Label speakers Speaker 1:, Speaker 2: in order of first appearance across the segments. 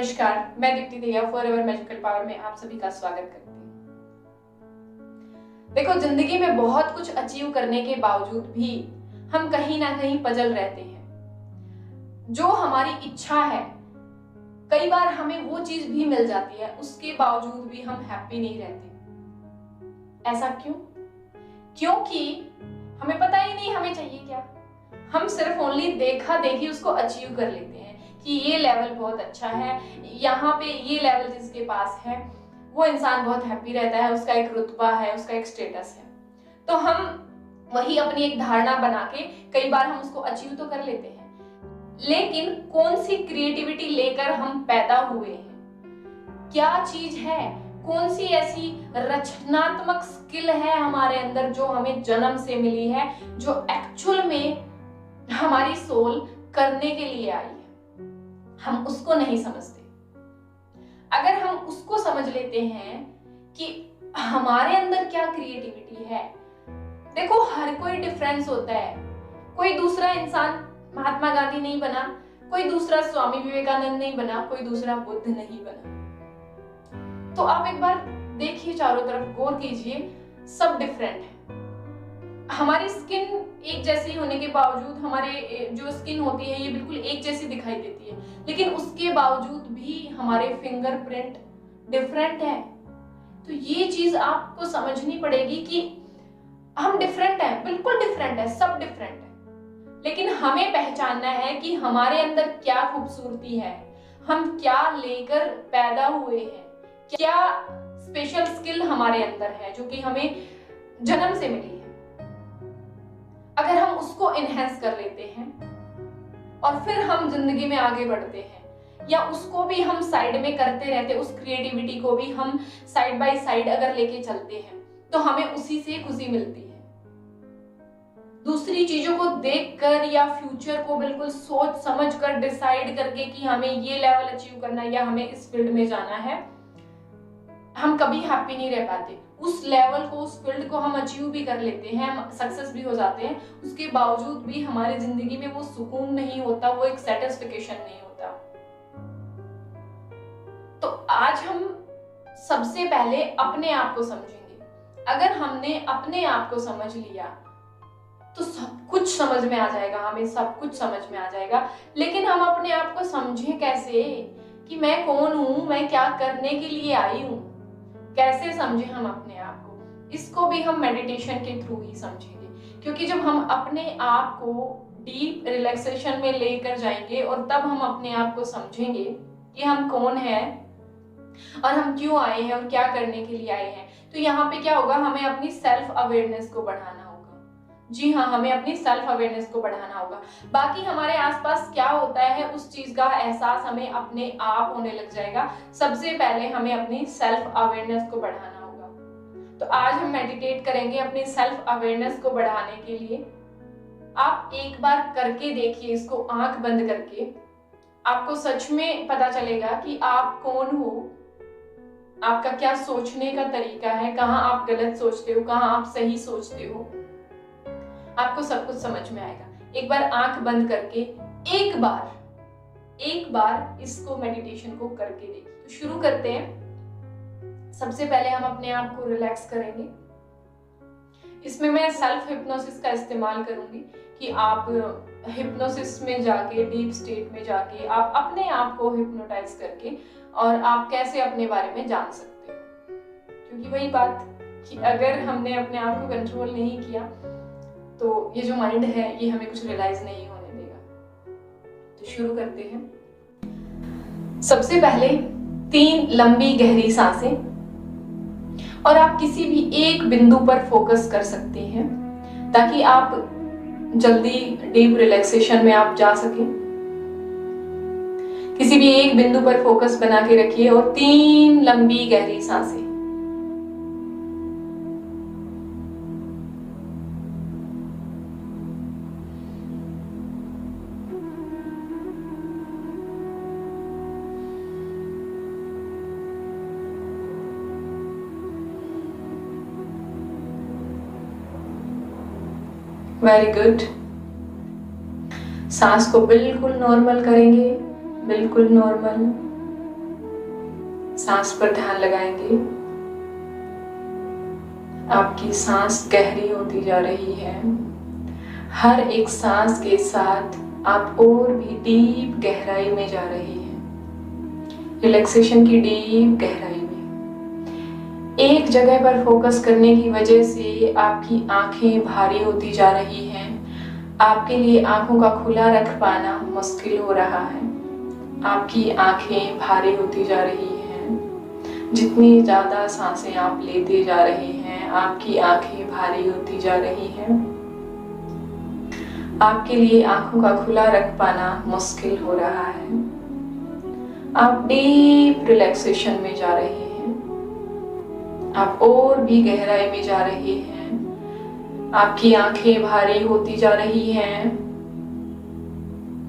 Speaker 1: नमस्कार, मैं Deepti Dahiya forever magical power में आप सभी का स्वागत करती हूँ। देखो, जिंदगी में बहुत कुछ अचीव करने के बावजूद भी हम कहीं ना कहीं पजल रहते हैं। जो हमारी इच्छा है, कई बार हमें वो चीज भी मिल जाती है, उसके बावजूद भी हम हैप्पी नहीं रहते। ऐसा क्यों? क्योंकि हमें पता ही नहीं हमें चाहिए क्या। हम सिर्फ ओनली देखा देखी उसको अचीव कर लेते हैं कि ये लेवल बहुत अच्छा है, यहाँ पे ये लेवल जिसके पास है वो इंसान बहुत हैप्पी रहता है, उसका एक रुतबा है, उसका एक स्टेटस है। तो हम वही अपनी एक धारणा बना के कई बार हम उसको अचीव तो कर लेते हैं, लेकिन कौन सी क्रिएटिविटी लेकर हम पैदा हुए हैं, क्या चीज है, कौन सी ऐसी रचनात्मक स्किल है हमारे अंदर जो हमें जन्म से मिली है, जो एक्चुअल में हमारी सोल करने के लिए आई है, हम उसको नहीं समझते। अगर हम उसको समझ लेते हैं कि हमारे अंदर क्या क्रिएटिविटी है। देखो, हर कोई डिफरेंस होता है। कोई दूसरा इंसान महात्मा गांधी नहीं बना, कोई दूसरा स्वामी विवेकानंद नहीं बना, कोई दूसरा बुद्ध नहीं बना। तो आप एक बार देखिए, चारों तरफ गौर कीजिए, सब डिफरेंट है। हमारी स्किन एक जैसी होने के बावजूद हमारे जो स्किन होती है ये बिल्कुल एक जैसी दिखाई देती है, लेकिन उसके बावजूद भी हमारे फिंगरप्रिंट डिफरेंट है। तो ये चीज आपको समझनी पड़ेगी कि हम डिफरेंट हैं, बिल्कुल डिफरेंट है, सब डिफरेंट है, लेकिन हमें पहचानना है कि हमारे अंदर क्या खूबसूरती है, हम क्या लेकर पैदा हुए हैं, क्या स्पेशल स्किल हमारे अंदर है जो कि हमें जन्म से मिली है। अगर हम उसको एनहेंस कर लेते हैं और फिर हम जिंदगी में आगे बढ़ते हैं, या उसको भी हम साइड में करते रहते, उस क्रिएटिविटी को भी हम साइड बाय साइड अगर लेके चलते हैं, तो हमें उसी से खुशी मिलती है। दूसरी चीजों को देखकर या फ्यूचर को बिल्कुल सोच समझ कर डिसाइड करके कि हमें ये लेवल अचीव करना है या हमें इस फील्ड में जाना है, हम कभी हैप्पी नहीं रह पाते। उस लेवल को, उस फील्ड को हम अचीव भी कर लेते हैं, हम सक्सेस भी हो जाते हैं, उसके बावजूद भी हमारी जिंदगी में वो सुकून नहीं होता, वो एक सेटिस्फिकेशन नहीं होता। तो आज हम सबसे पहले अपने आप को समझेंगे। अगर हमने अपने आप को समझ लिया तो सब कुछ समझ में आ जाएगा, हमें सब कुछ समझ में आ जाएगा। लेकिन हम अपने आप को समझें कैसे कि मैं कौन हूं, मैं क्या करने के लिए आई हूं, कैसे समझें हम अपने आप को? इसको भी हम मेडिटेशन के थ्रू ही समझेंगे, क्योंकि जब हम अपने आप को डीप रिलैक्सेशन में लेकर जाएंगे और तब हम अपने आप को समझेंगे कि हम कौन हैं और हम क्यों आए हैं और क्या करने के लिए आए हैं, तो यहाँ पे क्या होगा, हमें अपनी सेल्फ अवेयरनेस को बढ़ाना होगा। जी हाँ, हमें अपनी सेल्फ अवेयरनेस को बढ़ाना होगा। बाकी हमारे आसपास क्या होता है उस चीज का एहसास हमें अपने आप होने लग जाएगा। सबसे पहले हमें अपनी सेल्फ अवेयरनेस को बढ़ाना होगा। तो आज हम मेडिटेट करेंगे अपनी सेल्फ अवेयरनेस को बढ़ाने के लिए। आप एक बार करके देखिए इसको, आंख बंद करके। आपको सच में पता चलेगा कि आप कौन हो, आपका क्या सोचने का तरीका है, कहाँ आप गलत सोचते हो, कहाँ आप सही सोचते हो, आपको सब कुछ समझ में आएगा। एक बार आंख बंद करके एक बार इसको मेडिटेशन को करके देखिए। तो शुरू करते हैं। सबसे पहले हम अपने आप को रिलैक्स करेंगे। इसमें मैं सेल्फ हिप्नोसिस का इस्तेमाल करूंगी कि आप हिप्नोसिस में जाके, डीप स्टेट में जाके आप अपने आप को हिप्नोटाइज करके और आप कैसे अपने बारे में जान सकते हो। क्योंकि वही बात कि अगर हमने अपने आप को कंट्रोल नहीं किया तो ये जो माइंड है ये हमें कुछ रियलाइज नहीं होने देगा। तो शुरू करते हैं। सबसे पहले 3 लंबी गहरी सांसें, और आप किसी भी एक बिंदु पर फोकस कर सकते हैं ताकि आप जल्दी डीप रिलैक्सेशन में आप जा सकें। किसी भी एक बिंदु पर फोकस बना के रखिए और 3 लंबी गहरी सांसें। Very good. सांस को बिल्कुल नॉर्मल करेंगे, बिल्कुल नॉर्मल। सांस पर ध्यान लगाएंगे। आपकी सांस गहरी होती जा रही है। हर एक सांस के साथ आप और भी डीप गहराई में जा रही हैं, रिलैक्सेशन की डीप गहराई में। एक जगह पर फोकस करने की वजह से आपकी आंखें भारी होती जा रही हैं। आपके लिए आंखों का खुला रख पाना मुश्किल हो रहा है। आपकी आंखें भारी होती जा रही हैं। जितनी ज़्यादा सांसें आप लेते जा रहे हैं, आपकी आंखें भारी होती जा रही हैं। आपके लिए आंखों का खुला रख पाना मुश्किल हो रहा है। आप डीप रिलैक्सेशन में जा रहे हैं। आप और भी गहराई में जा रहे हैं। आपकी आंखें भारी होती जा रही हैं।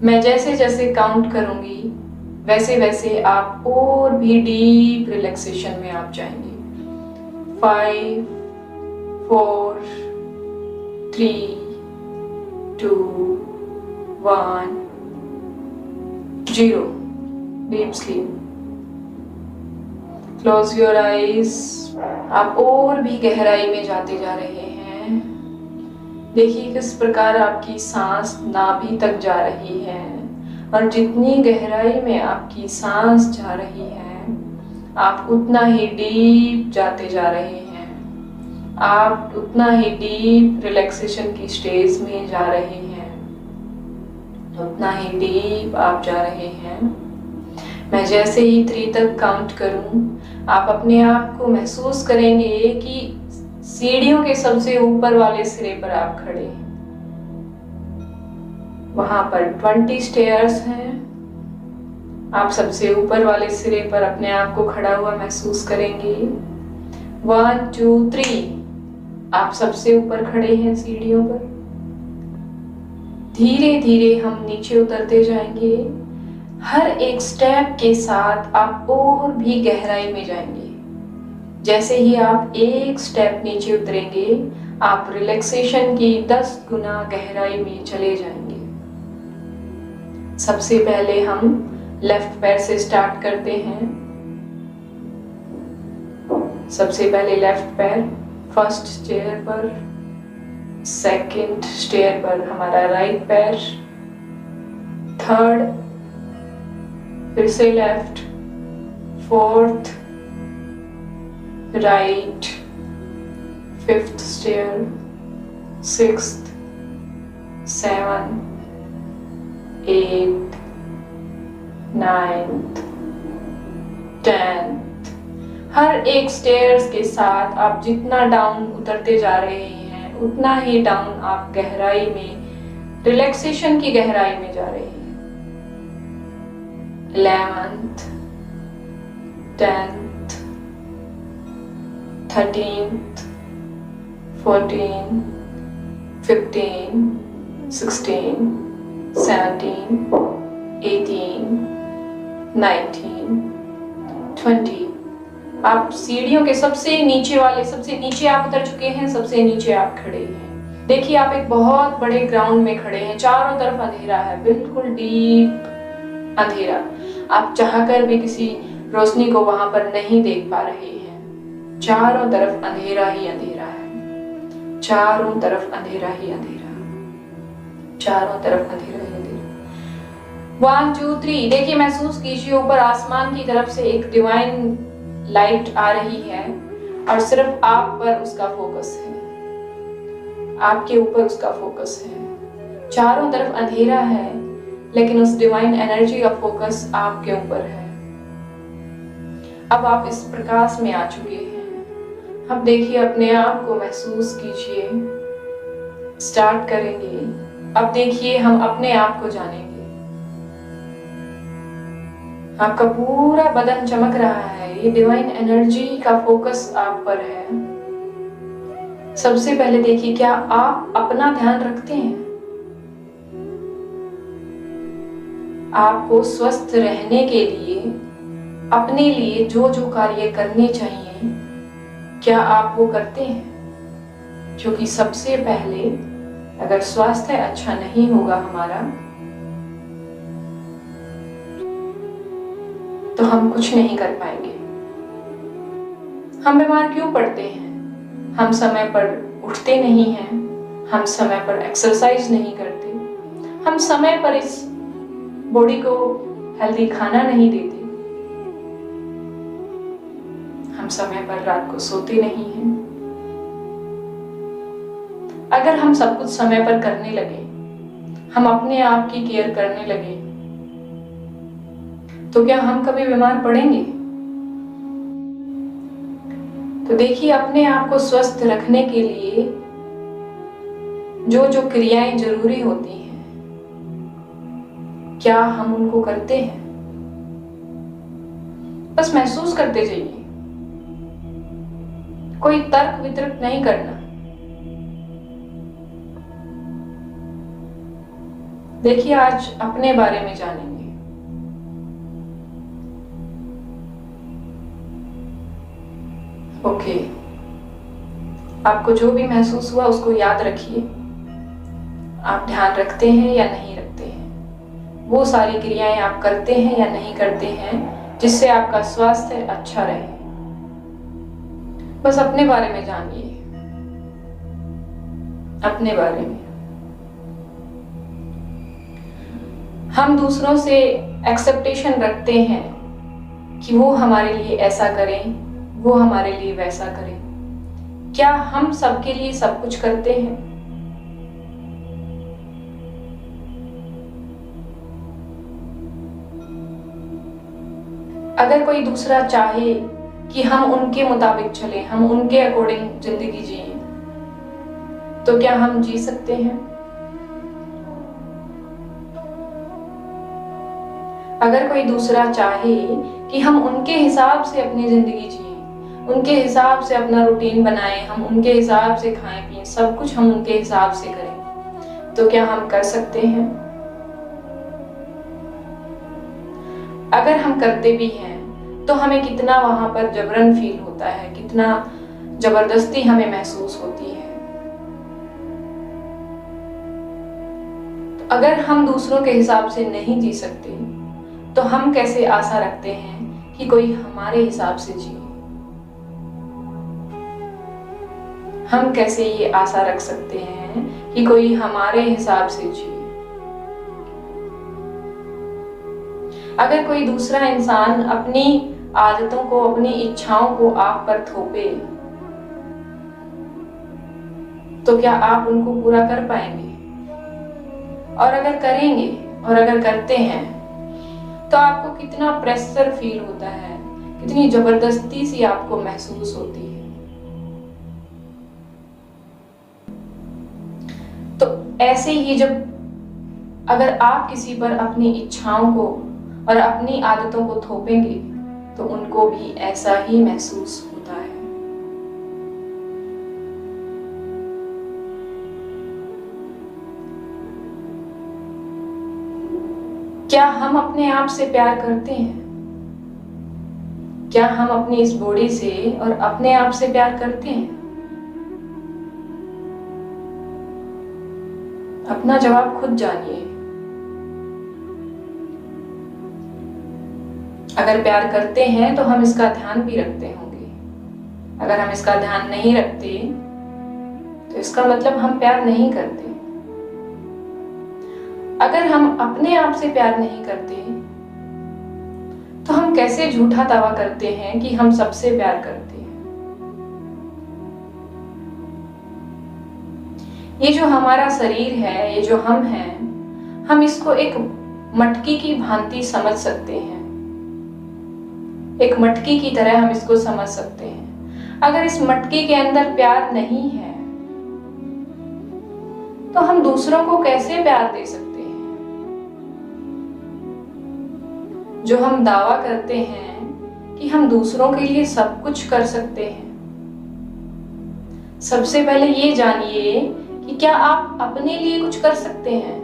Speaker 1: मैं जैसे जैसे काउंट करूंगी वैसे वैसे आप और भी डीप रिलैक्सेशन में आप जाएंगे। 5, 4, 3, 2, 1, 0. Deep sleep. Close your eyes. आप और भी गहराई में जाते जा रहे हैं। देखिए किस प्रकार आपकी सांस नाभि तक जा रही है, और जितनी गहराई में आपकी सांस जा रही है, आप उतना ही डीप जाते जा रहे हैं। आप उतना ही डीप रिलैक्सेशन की स्टेज में जा रहे हैं। उतना ही डीप आप जा रहे हैं। मैं जैसे ही 3 तक काउंट करूं, आप अपने आप को महसूस करेंगे कि सीढ़ियों के सबसे ऊपर वाले सिरे पर आप खड़े हैं। वहां पर 20 स्टेयर्स हैं। आप सबसे ऊपर वाले सिरे पर अपने आप को खड़ा हुआ महसूस करेंगे। 1, 2, 3 आप सबसे ऊपर खड़े हैं सीढ़ियों पर। धीरे धीरे हम नीचे उतरते जाएंगे। हर एक स्टेप के साथ आप और भी गहराई में जाएंगे। जैसे ही आप एक स्टेप नीचे उतरेंगे, आप रिलैक्सेशन की 10 गुना गहराई में चले जाएंगे। सबसे पहले हम लेफ्ट पैर से स्टार्ट करते हैं। सबसे पहले लेफ्ट पैर फर्स्ट स्टेयर पर, सेकंड स्टेयर पर हमारा राइट पैर, थर्ड, फिर से left, fourth, right, fifth stair, sixth, 7, 8, 9, 10। हर एक स्टेयर्स के साथ आप जितना डाउन उतरते जा रहे हैं, उतना ही डाउन आप गहराई में, रिलैक्सेशन की गहराई में जा रहे हैं। 11th, 10th, 13th, 14, 15, 16, 17, 18, 19, 20। आप सीढ़ियों के सबसे नीचे वाले, सबसे नीचे आप उतर चुके हैं, सबसे नीचे आप खड़े हैं। देखिए आप एक बहुत बड़े ग्राउंड में खड़े हैं। चारों तरफ अंधेरा है, बिल्कुल डीप अंधेरा। आप चाहकर भी किसी रोशनी को वहां पर नहीं देख पा रहे हैं। चारों तरफ अंधेरा ही अंधेरा है। चारों तरफ अंधेरा ही अंधेरा। चारों तरफ अंधेरा ही अंधेरा। 1, 2, 3 देखिए, महसूस कीजिए ऊपर आसमान की तरफ से एक डिवाइन लाइट आ रही है और सिर्फ आप पर उसका फोकस है। आपके ऊपर उसका फोकस है। चारों तरफ अंधेरा है, लेकिन उस डिवाइन एनर्जी का फोकस आपके ऊपर है। अब आप इस प्रकाश में आ चुके हैं। अब देखिए, अपने आप को महसूस कीजिए। स्टार्ट करेंगे। अब देखिए, हम अपने आप को जानेंगे। आपका पूरा बदन चमक रहा है। ये डिवाइन एनर्जी का फोकस आप पर है। सबसे पहले देखिए, क्या आप अपना ध्यान रखते हैं? आपको स्वस्थ रहने के लिए, अपने लिए जो जो कार्य करने चाहिए, क्या आप वो करते हैं? क्योंकि सबसे पहले अगर स्वास्थ्य अच्छा नहीं होगा हमारा, तो हम कुछ नहीं कर पाएंगे। हम बीमार क्यों पड़ते हैं? हम समय पर उठते नहीं हैं, हम समय पर एक्सरसाइज नहीं करते, हम समय पर इस बॉडी को हेल्दी खाना नहीं देते, हम समय पर रात को सोते नहीं हैं। अगर हम सब कुछ समय पर करने लगे, हम अपने आप की केयर करने लगे, तो क्या हम कभी बीमार पड़ेंगे? तो देखिए, अपने आप को स्वस्थ रखने के लिए जो जो क्रियाएं जरूरी होती हैं, क्या हम उनको करते हैं? बस महसूस करते जाइए, कोई तर्क वितर्क नहीं करना। देखिए, आज अपने बारे में जानेंगे। ओके, आपको जो भी महसूस हुआ उसको याद रखिए। आप ध्यान रखते हैं या नहीं रखते हैं, वो सारी क्रियाएं आप करते हैं या नहीं करते हैं जिससे आपका स्वास्थ्य अच्छा रहे। बस अपने बारे में जानिए, अपने बारे में। हम दूसरों से एक्सेप्टेशन रखते हैं कि वो हमारे लिए ऐसा करें, वो हमारे लिए वैसा करें। क्या हम सबके लिए सब कुछ करते हैं? अगर कोई दूसरा चाहे कि हम उनके मुताबिक चलें, हम उनके अकॉर्डिंग जिंदगी जिएं, तो क्या हम जी सकते हैं? अगर कोई दूसरा चाहे कि हम उनके हिसाब से अपनी जिंदगी जिएं, उनके हिसाब से अपना रूटीन बनाएं, हम उनके हिसाब से खाएं पिएं, सब कुछ हम उनके हिसाब से करें, तो क्या हम कर सकते हैं? अगर हम करते भी हैं तो हमें कितना वहां पर जबरन फील होता है, कितना जबरदस्ती हमें महसूस होती है। तो अगर हम दूसरों के हिसाब से नहीं जी सकते, तो हम कैसे आशा रखते हैं कि कोई हमारे हिसाब से जिए? हम कैसे ये आशा रख सकते हैं कि कोई हमारे हिसाब से जिए? अगर कोई दूसरा इंसान अपनी आदतों को, अपनी इच्छाओं को आप पर थोपे, तो क्या आप उनको पूरा कर पाएंगे? और अगर करेंगे और अगर करते हैं तो आपको कितना प्रेशर फील होता है, कितनी जबरदस्ती सी आपको महसूस होती है। तो ऐसे ही जब अगर आप किसी पर अपनी इच्छाओं को और अपनी आदतों को थोपेंगे, तो उनको भी ऐसा ही महसूस होता है। क्या हम अपने आप से प्यार करते हैं? क्या हम अपनी इस बॉडी से और अपने आप से प्यार करते हैं? अपना जवाब खुद जानिए। अगर प्यार करते हैं तो हम इसका ध्यान भी रखते होंगे। अगर हम इसका ध्यान नहीं रखते तो इसका मतलब हम प्यार नहीं करते। अगर हम अपने आप से प्यार नहीं करते तो हम कैसे झूठा दावा करते हैं कि हम सबसे प्यार करते हैं? ये जो हमारा शरीर है, ये जो हम हैं, हम इसको एक मटकी की भांति समझ सकते हैं। एक मटकी की तरह हम इसको समझ सकते हैं। अगर इस मटकी के अंदर प्यार नहीं है तो हम दूसरों को कैसे प्यार दे सकते हैं? जो हम दावा करते हैं कि हम दूसरों के लिए सब कुछ कर सकते हैं, सबसे पहले ये जानिए कि क्या आप अपने लिए कुछ कर सकते हैं?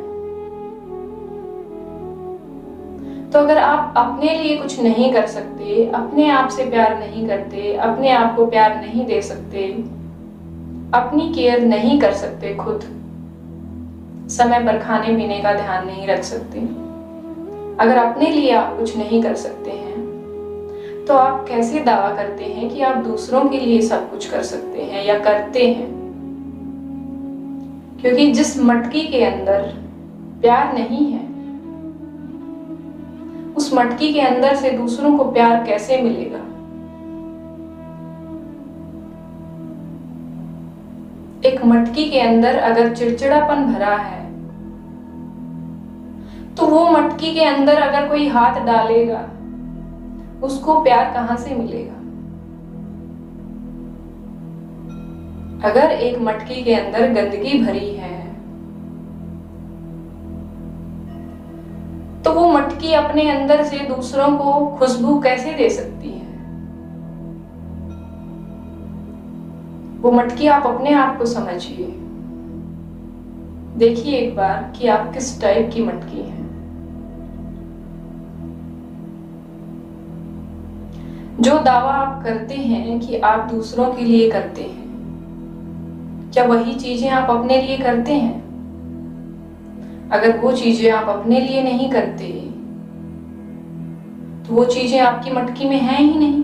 Speaker 1: तो अगर आप अपने लिए कुछ नहीं कर सकते, अपने आप से प्यार नहीं करते, अपने आप को प्यार नहीं दे सकते, अपनी केयर नहीं कर सकते, खुद समय पर खाने पीने का ध्यान नहीं रख सकते, अगर अपने लिए आप कुछ नहीं कर सकते हैं तो आप कैसे दावा करते हैं कि आप दूसरों के लिए सब कुछ कर सकते हैं या करते हैं? क्योंकि जिस मटकी के अंदर प्यार नहीं है, उस मटकी के अंदर से दूसरों को प्यार कैसे मिलेगा? एक मटकी के अंदर अगर चिड़चिड़ापन भरा है, तो वो मटकी के अंदर अगर कोई हाथ डालेगा, उसको प्यार कहां से मिलेगा? अगर एक मटकी के अंदर गंदगी भरी है, तो वो मटकी अपने अंदर से दूसरों को खुशबू कैसे दे सकती है? वो मटकी आप अपने आप को समझिए, देखिए एक बार कि आप किस टाइप की मटकी हैं। जो दावा आप करते हैं कि आप दूसरों के लिए करते हैं, क्या वही चीजें आप अपने लिए करते हैं? अगर वो चीजें आप अपने लिए नहीं करते, तो वो चीजें आपकी मटकी में हैं ही नहीं।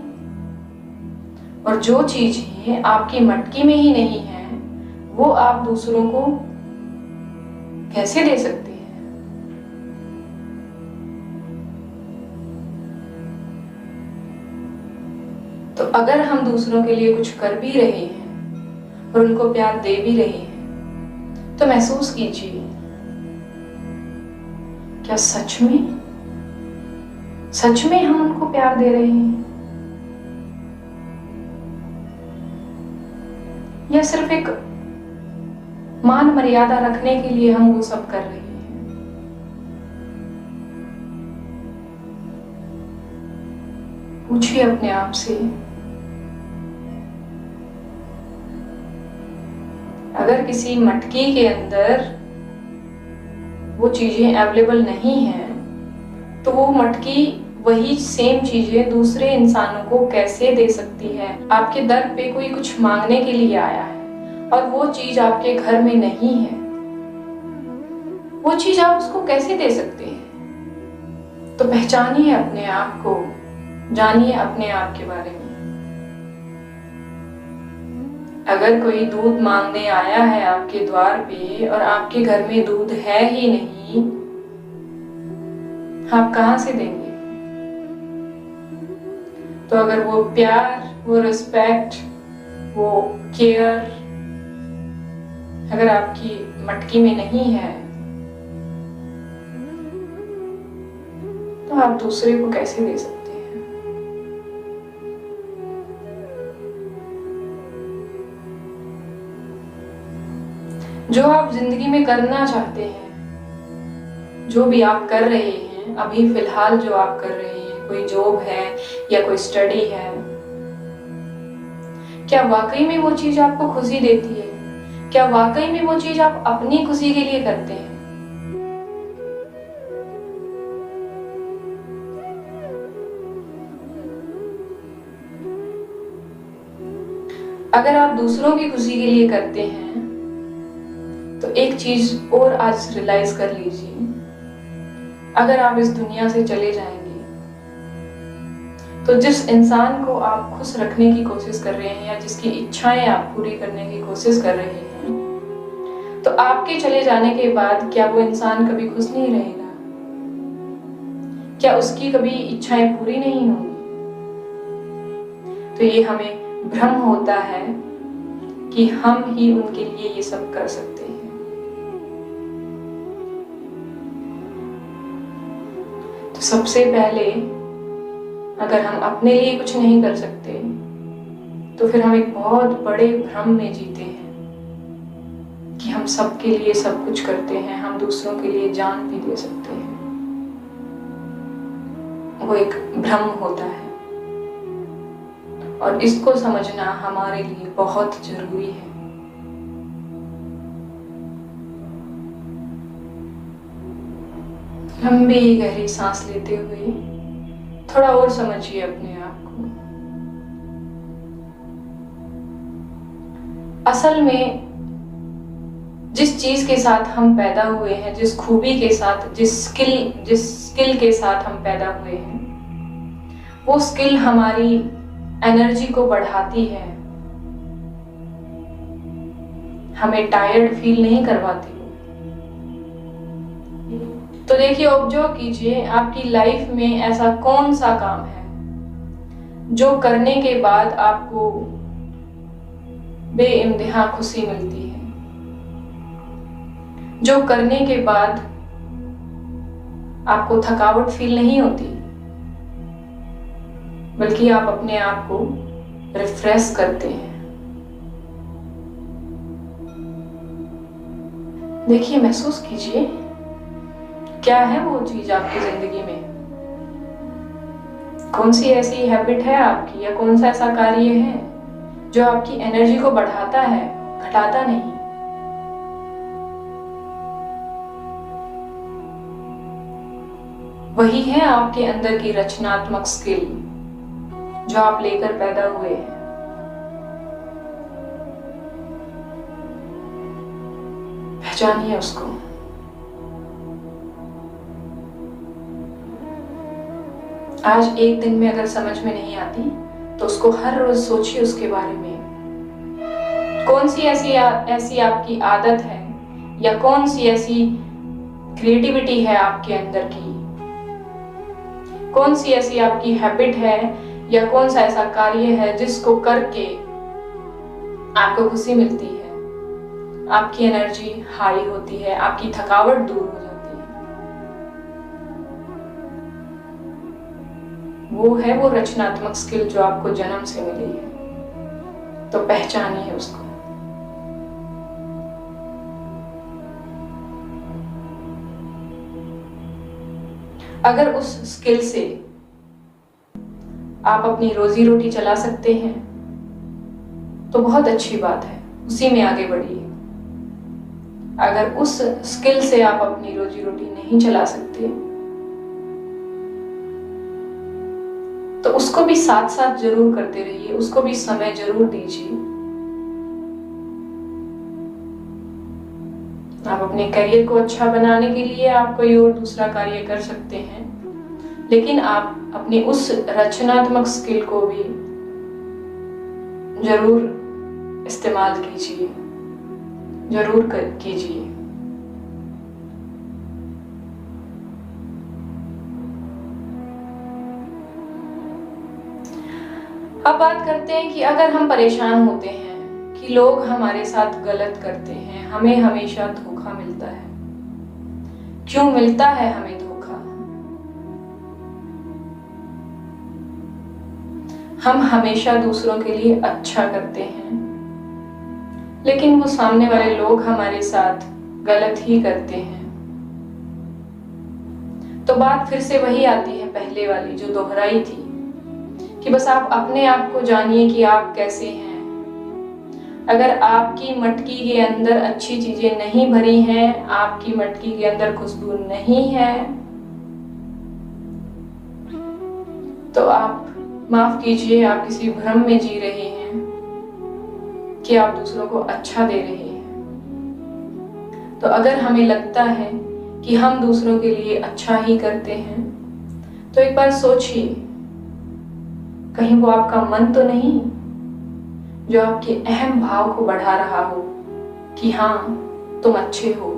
Speaker 1: और जो चीजें आपकी मटकी में ही नहीं है, वो आप दूसरों को कैसे दे सकते हैं? तो अगर हम दूसरों के लिए कुछ कर भी रहे हैं और उनको प्यार दे भी रहे हैं, तो महसूस कीजिए, क्या सच में हम उनको प्यार दे रहे हैं, या सिर्फ एक मान मर्यादा रखने के लिए हम वो सब कर रहे हैं? पूछिए अपने आप से, अगर किसी मटकी के अंदर वो चीजें अवेलेबल नहीं है, तो वो मटकी वही सेम चीजें दूसरे इंसानों को कैसे दे सकती है? आपके दर पे कोई कुछ मांगने के लिए आया है और वो चीज आपके घर में नहीं है, वो चीज आप उसको कैसे दे सकते हैं? तो पहचानिए अपने आप को, जानिए अपने आप के बारे में। अगर कोई दूध मांगने आया है आपके द्वार पे और आपके घर में दूध है ही नहीं, आप कहां से देंगे? तो अगर वो प्यार, वो रिस्पेक्ट, वो केयर अगर आपकी मटकी में नहीं है, तो आप दूसरे को कैसे दे सकते हैं? जो आप जिंदगी में करना चाहते हैं, जो भी आप कर रहे हैं, अभी फिलहाल जो आप कर रहे हैं, कोई जॉब है या कोई स्टडी है, क्या वाकई में वो चीज आपको खुशी देती है? क्या वाकई में वो चीज आप अपनी खुशी के लिए करते हैं? अगर आप दूसरों की खुशी के लिए करते हैं, तो एक चीज और आज रियलाइज कर लीजिए, अगर आप इस दुनिया से चले जाएंगे, तो जिस इंसान को आप खुश रखने की कोशिश कर रहे हैं या जिसकी इच्छाएं आप पूरी करने की कोशिश कर रहे हैं, तो आपके चले जाने के बाद क्या वो इंसान कभी खुश नहीं रहेगा? क्या उसकी कभी इच्छाएं पूरी नहीं होंगी? तो ये हमें भ्रम होता है कि हम ही उनके लिए ये सब कर सकते हैं। तो सबसे पहले, अगर हम अपने लिए कुछ नहीं कर सकते, तो फिर हम एक बहुत बड़े भ्रम में जीते हैं कि हम सबके लिए सब कुछ करते हैं, हम दूसरों के लिए जान भी दे सकते हैं। वो एक भ्रम होता है और इसको समझना हमारे लिए बहुत जरूरी है। लंबी गहरी सांस लेते हुए थोड़ा और समझिए अपने आप को। असल में जिस चीज के साथ हम पैदा हुए हैं, जिस खूबी के साथ, जिस स्किल के साथ हम पैदा हुए हैं, वो स्किल हमारी एनर्जी को बढ़ाती है, हमें टायर्ड फील नहीं करवाती। तो देखिए, ऑब्जर्व कीजिए आपकी लाइफ में ऐसा कौन सा काम है जो करने के बाद आपको बेइंतहा खुशी मिलती है, जो करने के बाद आपको थकावट फील नहीं होती, बल्कि आप अपने आप को रिफ्रेश करते हैं। देखिए, महसूस कीजिए क्या है वो चीज आपकी जिंदगी में। कौन सी ऐसी हैबिट है आपकी, या कौन सा ऐसा कार्य है जो आपकी एनर्जी को बढ़ाता है, घटाता नहीं। वही है आपके अंदर की रचनात्मक स्किल जो आप लेकर पैदा हुए हैं। पहचानिए उसको। आज एक दिन में अगर समझ में नहीं आती तो उसको हर रोज सोचिए उसके बारे में। कौन सी ऐसी आपकी आदत है, या कौन सी ऐसी क्रिएटिविटी है आपके अंदर की, कौन सी ऐसी आपकी हैबिट है, या कौन सा ऐसा कार्य है जिसको करके आपको खुशी मिलती है, आपकी एनर्जी हाई होती है, आपकी थकावट दूर हो जाती है। वो है वो रचनात्मक स्किल जो आपको जन्म से मिली है। तो पहचानिए उसको। अगर उस स्किल से आप अपनी रोजी रोटी चला सकते हैं तो बहुत अच्छी बात है, उसी में आगे बढ़िए। अगर उस स्किल से आप अपनी रोजी रोटी नहीं चला सकते तो उसको भी साथ साथ जरूर करते रहिए, उसको भी समय जरूर दीजिए। आप अपने करियर को अच्छा बनाने के लिए आप कोई और दूसरा कार्य कर सकते हैं, लेकिन आप अपनी उस रचनात्मक स्किल को भी जरूर इस्तेमाल कीजिए, जरूर कीजिए। अब बात करते हैं कि अगर हम परेशान होते हैं कि लोग हमारे साथ गलत करते हैं, हमें हमेशा धोखा मिलता है। क्यों मिलता है हमें धोखा? हम हमेशा दूसरों के लिए अच्छा करते हैं, लेकिन वो सामने वाले लोग हमारे साथ गलत ही करते हैं। तो बात फिर से वही आती है पहले वाली जो दोहराई थी, कि बस आप अपने आप को जानिए कि आप कैसे हैं। अगर आपकी मटकी के अंदर अच्छी चीजें नहीं भरी हैं, आपकी मटकी के अंदर खुशबू नहीं है, तो आप माफ कीजिए, आप किसी भ्रम में जी रहे हैं कि आप दूसरों को अच्छा दे रहे हैं। तो अगर हमें लगता है कि हम दूसरों के लिए अच्छा ही करते हैं, तो एक बार सोचिए, कहीं वो आपका मन तो नहीं जो आपके अहम भाव को बढ़ा रहा हो कि हाँ तुम अच्छे हो।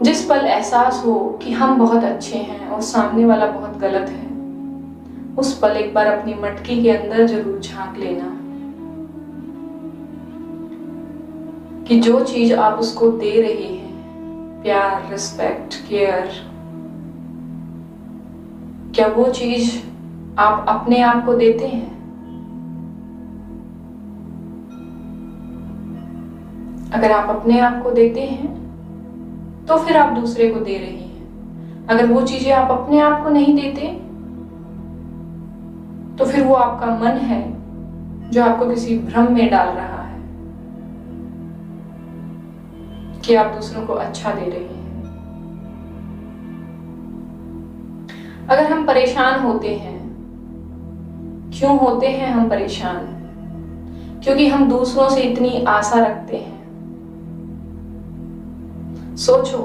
Speaker 1: जिस पल एहसास हो कि हम बहुत अच्छे हैं और सामने वाला बहुत गलत है, उस पल एक बार अपनी मटकी के अंदर जरूर झांक लेना कि जो चीज आप उसको दे रहे हैं, प्यार, रिस्पेक्ट, केयर, क्या वो चीज आप अपने आप को देते हैं? अगर आप अपने आप को देते हैं तो फिर आप दूसरे को दे रहे हैं। अगर वो चीजें आप अपने आप को नहीं देते तो फिर वो आपका मन है जो आपको किसी भ्रम में डाल रहा है कि आप दूसरों को अच्छा दे रहे हैं। अगर हम परेशान होते हैं, क्यों होते हैं हम परेशान? क्योंकि हम दूसरों से इतनी आशा रखते हैं। सोचो,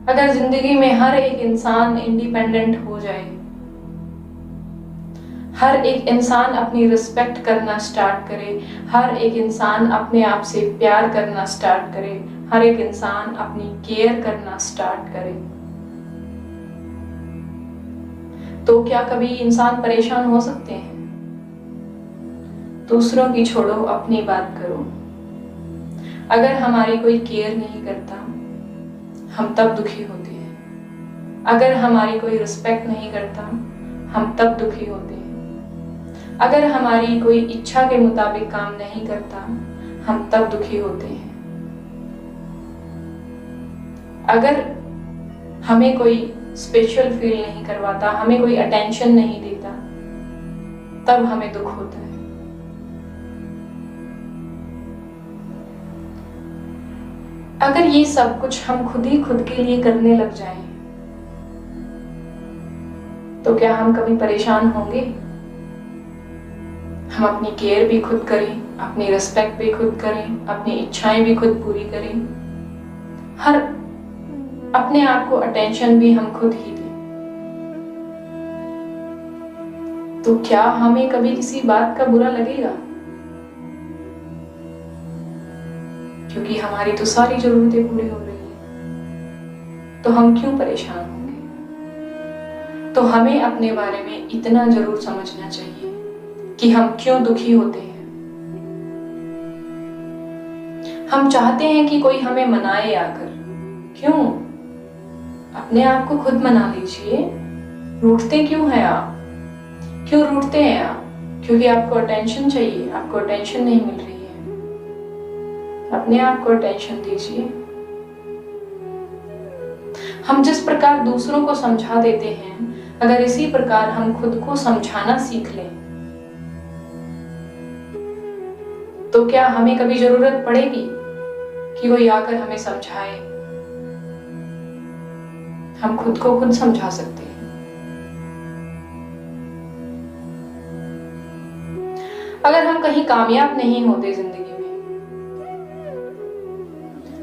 Speaker 1: अगर जिंदगी में हर एक इंसान इंडिपेंडेंट हो जाए हर एक इंसान अपनी रिस्पेक्ट करना स्टार्ट करे, हर एक इंसान अपने आप से प्यार करना स्टार्ट करे, हर एक इंसान अपनी केयर करना स्टार्ट करे, तो क्या कभी इंसान परेशान हो सकते हैं? दूसरों की छोड़ो, अपनी बात करो। अगर हमारी कोई केयर नहीं करता, हम तब दुखी होते हैं। अगर हमारी कोई रिस्पेक्ट नहीं करता, हम तब दुखी होते हैं। अगर हमारी कोई इच्छा के मुताबिक काम नहीं करता, हम तब दुखी होते हैं। अगर हमें कोई स्पेशल फील नहीं करवाता, हमें कोई अटेंशन नहीं देता, तब हमें दुख होता है। अगर ये सब कुछ हम खुद ही खुद के लिए करने लग जाएं, तो क्या हम कभी परेशान होंगे? हम अपनी केयर भी खुद करें, अपनी रिस्पेक्ट भी खुद करें, अपनी इच्छाएं भी खुद पूरी करें, हर अपने आप को अटेंशन भी हम खुद ही दें, तो क्या हमें कभी किसी बात का बुरा लगेगा? क्योंकि हमारी तो सारी जरूरतें पूरी हो रही है, तो हम क्यों परेशान होंगे? तो हमें अपने बारे में इतना जरूर समझना चाहिए कि हम क्यों दुखी होते हैं। हम चाहते हैं कि कोई हमें मनाए आकर, क्यों? अपने आप को खुद मना लीजिए। रूठते क्यों हैं आप? क्यों रूठते हैं आप? क्योंकि आपको अटेंशन चाहिए, आपको अटेंशन नहीं मिल रही है। अपने आप को अटेंशन दीजिए। हम जिस प्रकार दूसरों को समझा देते हैं, अगर इसी प्रकार हम खुद को समझाना सीख लें, तो क्या हमें कभी जरूरत पड़ेगी कि कोई आकर हमें समझाए? हम खुद को खुद समझा सकते हैं। अगर हम कहीं कामयाब नहीं होते जिंदगी में,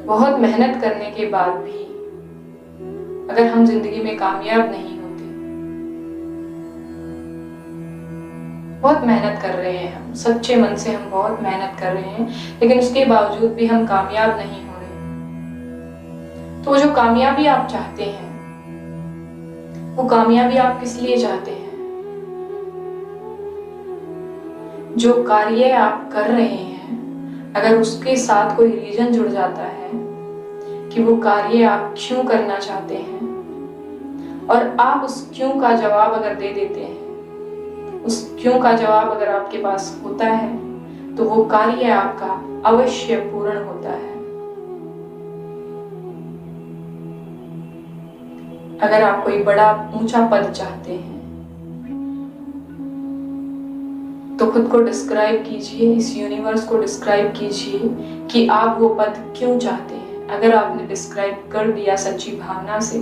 Speaker 1: बहुत मेहनत करने के बाद भी अगर हम जिंदगी में कामयाब नहीं होते, बहुत मेहनत कर रहे हैं हम, सच्चे मन से हम बहुत मेहनत कर रहे हैं, लेकिन उसके बावजूद भी हम कामयाब नहीं हो रहे, तो जो कामयाबी आप चाहते हैं, वो कामयाबी आप किस लिए चाहते हैं? जो कार्य आप कर रहे हैं, अगर उसके साथ कोई रीजन जुड़ जाता है कि वो कार्य आप क्यों करना चाहते हैं, और आप उस क्यों का जवाब अगर दे देते हैं, उस क्यों का जवाब अगर आपके पास होता है, तो वो कार्य आपका अवश्य पूर्ण होता है। अगर आप कोई बड़ा ऊंचा पद चाहते हैं, तो खुद को डिस्क्राइब कीजिए, इस यूनिवर्स को डिस्क्राइब कीजिए कि आप वो पद क्यों चाहते हैं। अगर आपने डिस्क्राइब कर दिया सच्ची भावना से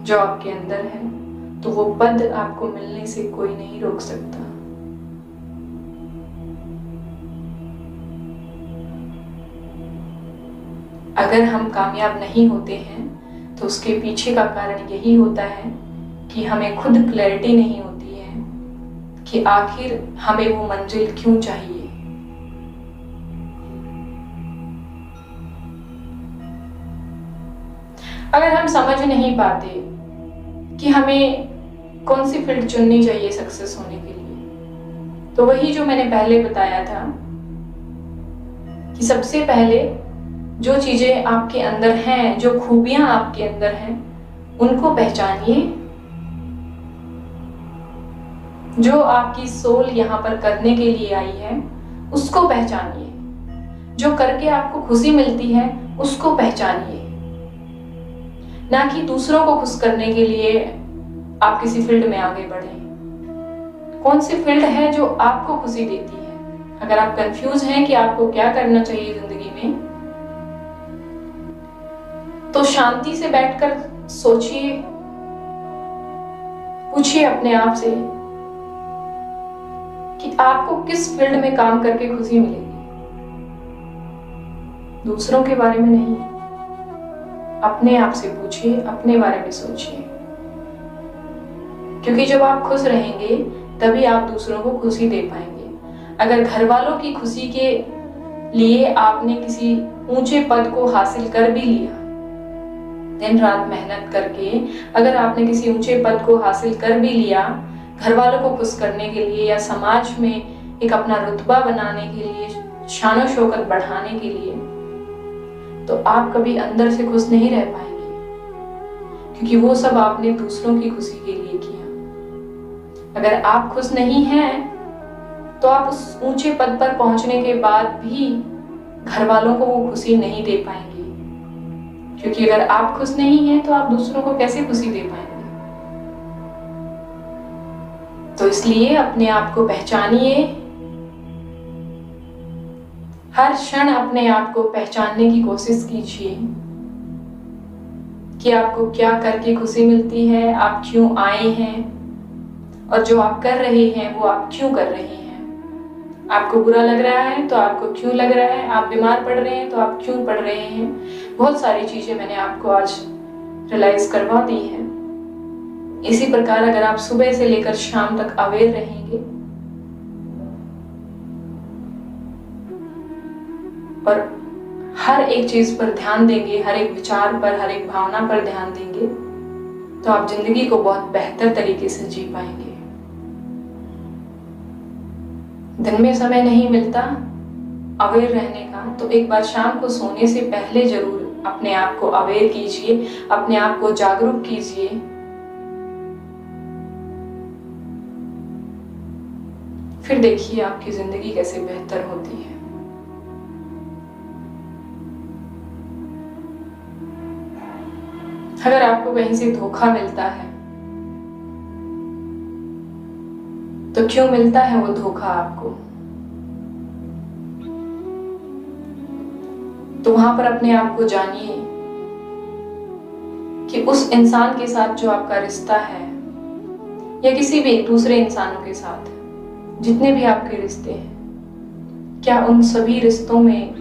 Speaker 1: जो आपके अंदर है, तो वो पद आपको मिलने से कोई नहीं रोक सकता। अगर हम कामयाब नहीं होते हैं, तो उसके पीछे का कारण यही होता है कि हमें खुद क्लैरिटी नहीं होती है कि आखिर हमें वो मंजिल क्यों चाहिए। अगर हम समझ नहीं पाते कि हमें कौन सी फील्ड चुननी चाहिए सक्सेस होने के लिए, तो वही जो मैंने पहले बताया था कि सबसे पहले जो चीजें आपके अंदर हैं, जो खूबियां आपके अंदर हैं, उनको पहचानिए। जो आपकी सोल यहाँ पर करने के लिए आई है, उसको पहचानिए। जो करके आपको खुशी मिलती है, उसको पहचानिए, ना कि दूसरों को खुश करने के लिए आप किसी फील्ड में आगे बढ़े। कौन सी फील्ड है जो आपको खुशी देती है? अगर आप कंफ्यूज हैं कि आपको क्या करना चाहिए जिंदगी में, तो शांति से बैठकर सोचिए, पूछिए अपने आप से कि आपको किस फील्ड में काम करके खुशी मिलेगी। दूसरों के बारे में नहीं, अपने आप से पूछिए, अपने बारे में सोचिए। क्योंकि जब आप खुश रहेंगे, तभी आप दूसरों को खुशी दे पाएंगे। अगर घर वालों की खुशी के लिए आपने किसी ऊंचे पद को हासिल कर भी लिया, दिन रात मेहनत करके अगर आपने किसी ऊंचे पद को हासिल कर भी लिया, घर वालों को खुश करने के लिए या समाज में एक अपना रुतबा बनाने के लिए, शान शौकत बढ़ाने के लिए, तो आप कभी अंदर से खुश नहीं रह पाएंगे, क्योंकि वो सब आपने दूसरों की खुशी के लिए किया। अगर आप खुश नहीं हैं तो आप उस ऊंचे पद पर पहुंचने के बाद भी घर वालों को वो खुशी नहीं दे पाएंगे, क्योंकि अगर आप खुश नहीं हैं तो आप दूसरों को कैसे खुशी दे पाएंगे। तो इसलिए अपने आप को पहचानिए, हर क्षण अपने आप को पहचानने की कोशिश कीजिए कि आपको क्या करके खुशी मिलती है, आप क्यों आए हैं, और जो आप कर रहे हैं वो आप क्यों कर रहे हैं। आपको बुरा लग रहा है तो आपको क्यों लग रहा है, आप बीमार पड़ रहे हैं तो आप क्यों पड़ रहे हैं। बहुत सारी चीजें मैंने आपको आज रियलाइज करवा दी है। इसी प्रकार अगर आप सुबह से लेकर शाम तक अवेयर रहेंगे और हर एक चीज पर ध्यान देंगे, हर एक विचार पर, हर एक भावना पर ध्यान देंगे, तो आप जिंदगी को बहुत बेहतर तरीके से जी पाएंगे। दिन में समय नहीं मिलता अवेयर रहने का, तो एक बार शाम को सोने से पहले जरूर अपने आप को अवेयर कीजिए, अपने आप को जागरूक कीजिए। फिर देखिए आपकी जिंदगी कैसे बेहतर होती है। अगर आपको कहीं से धोखा मिलता है तो क्यों मिलता है वो धोखा आपको, तो वहां पर अपने आप को जानिए कि उस इंसान के साथ जो आपका रिश्ता है या किसी भी दूसरे इंसानों के साथ जितने भी आपके रिश्ते हैं, क्या उन सभी रिश्तों में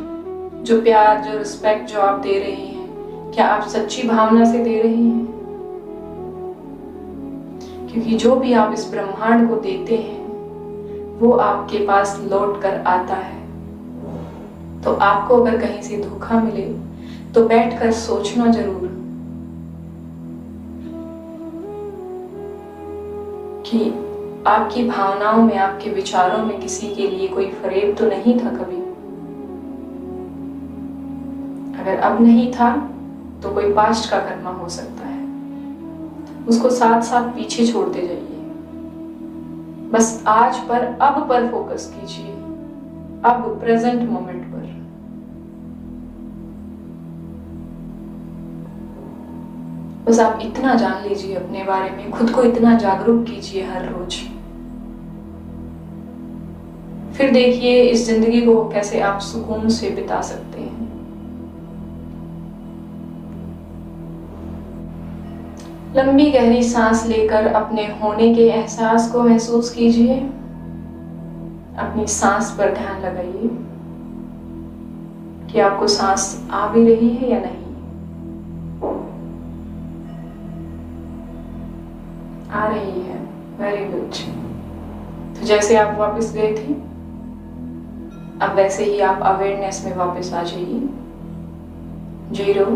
Speaker 1: जो प्यार, जो रिस्पेक्ट जो आप दे रहे हैं, क्या आप सच्ची भावना से दे रहे हैं। क्योंकि जो भी आप इस ब्रह्मांड को देते हैं वो आपके पास लौट कर आता है। तो आपको अगर कहीं से धोखा मिले तो बैठकर सोचना जरूर कि आपकी भावनाओं में, आपके विचारों में किसी के लिए कोई फरेब तो नहीं था कभी। अगर अब नहीं था तो कोई पास्ट का कर्मा हो सकता है, उसको साथ साथ पीछे छोड़ते जाइए। बस आज पर, अब पर फोकस कीजिए, अब प्रेजेंट मोमेंट पर। बस आप इतना जान लीजिए अपने बारे में, खुद को इतना जागरूक कीजिए हर रोज। फिर देखिए इस जिंदगी को कैसे आप सुकून से बिता सकते हैं। लंबी गहरी सांस लेकर अपने होने के एहसास को महसूस कीजिए। अपनी सांस पर ध्यान लगाइए कि आपको सांस आ भी रही है या नहीं। आ रही है, वेरी गुड। तो जैसे आप वापस गए थे, अब वैसे ही आप अवेयरनेस में वापस आ जाइए। 0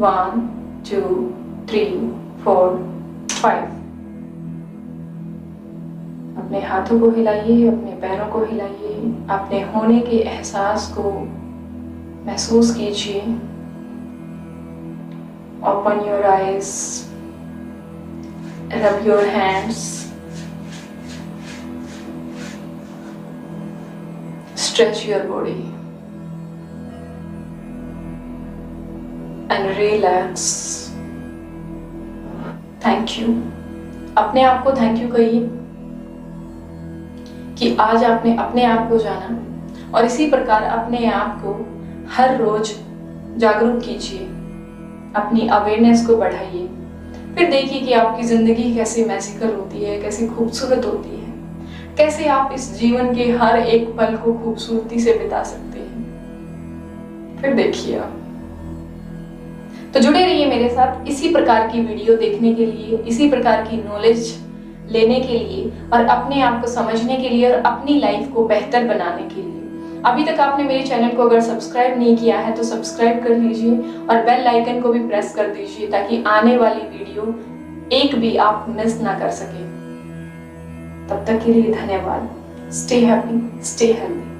Speaker 1: 1 2 3 4 5। अपने हाथों को हिलाइए, अपने पैरों को हिलाइए, अपने होने के एहसास को महसूस कीजिए। Open your eyes, rub your hands, stretch your body and relax. Thank you. अपने आप को थैंक यू कहिए कि आज आपने अपने आप को जाना, और इसी प्रकार अपने आप को हर रोज जागरूक कीजिए, अपनी अवेयरनेस को बढ़ाइए। फिर देखिए कि आपकी जिंदगी कैसे मैजिकल होती है, कैसे खूबसूरत होती है, कैसे आप इस जीवन के हर एक पल को खूबसूरती से बिता सकते हैं। फिर देखिए आप। तो जुड़े रहिए मेरे साथ इसी प्रकार की वीडियो देखने के लिए, इसी प्रकार की नॉलेज लेने के लिए और अपने आप को समझने के लिए और अपनी लाइफ को बेहतर बनाने के लिए। अभी तक आपने मेरे चैनल को अगर सब्सक्राइब नहीं किया है तो सब्सक्राइब कर लीजिए और बेल आइकन को भी प्रेस कर दीजिए ताकि आने वाली वीडियो एक भी आप मिस ना कर सके। तब तक के लिए धन्यवाद। Stay happy, stay healthy.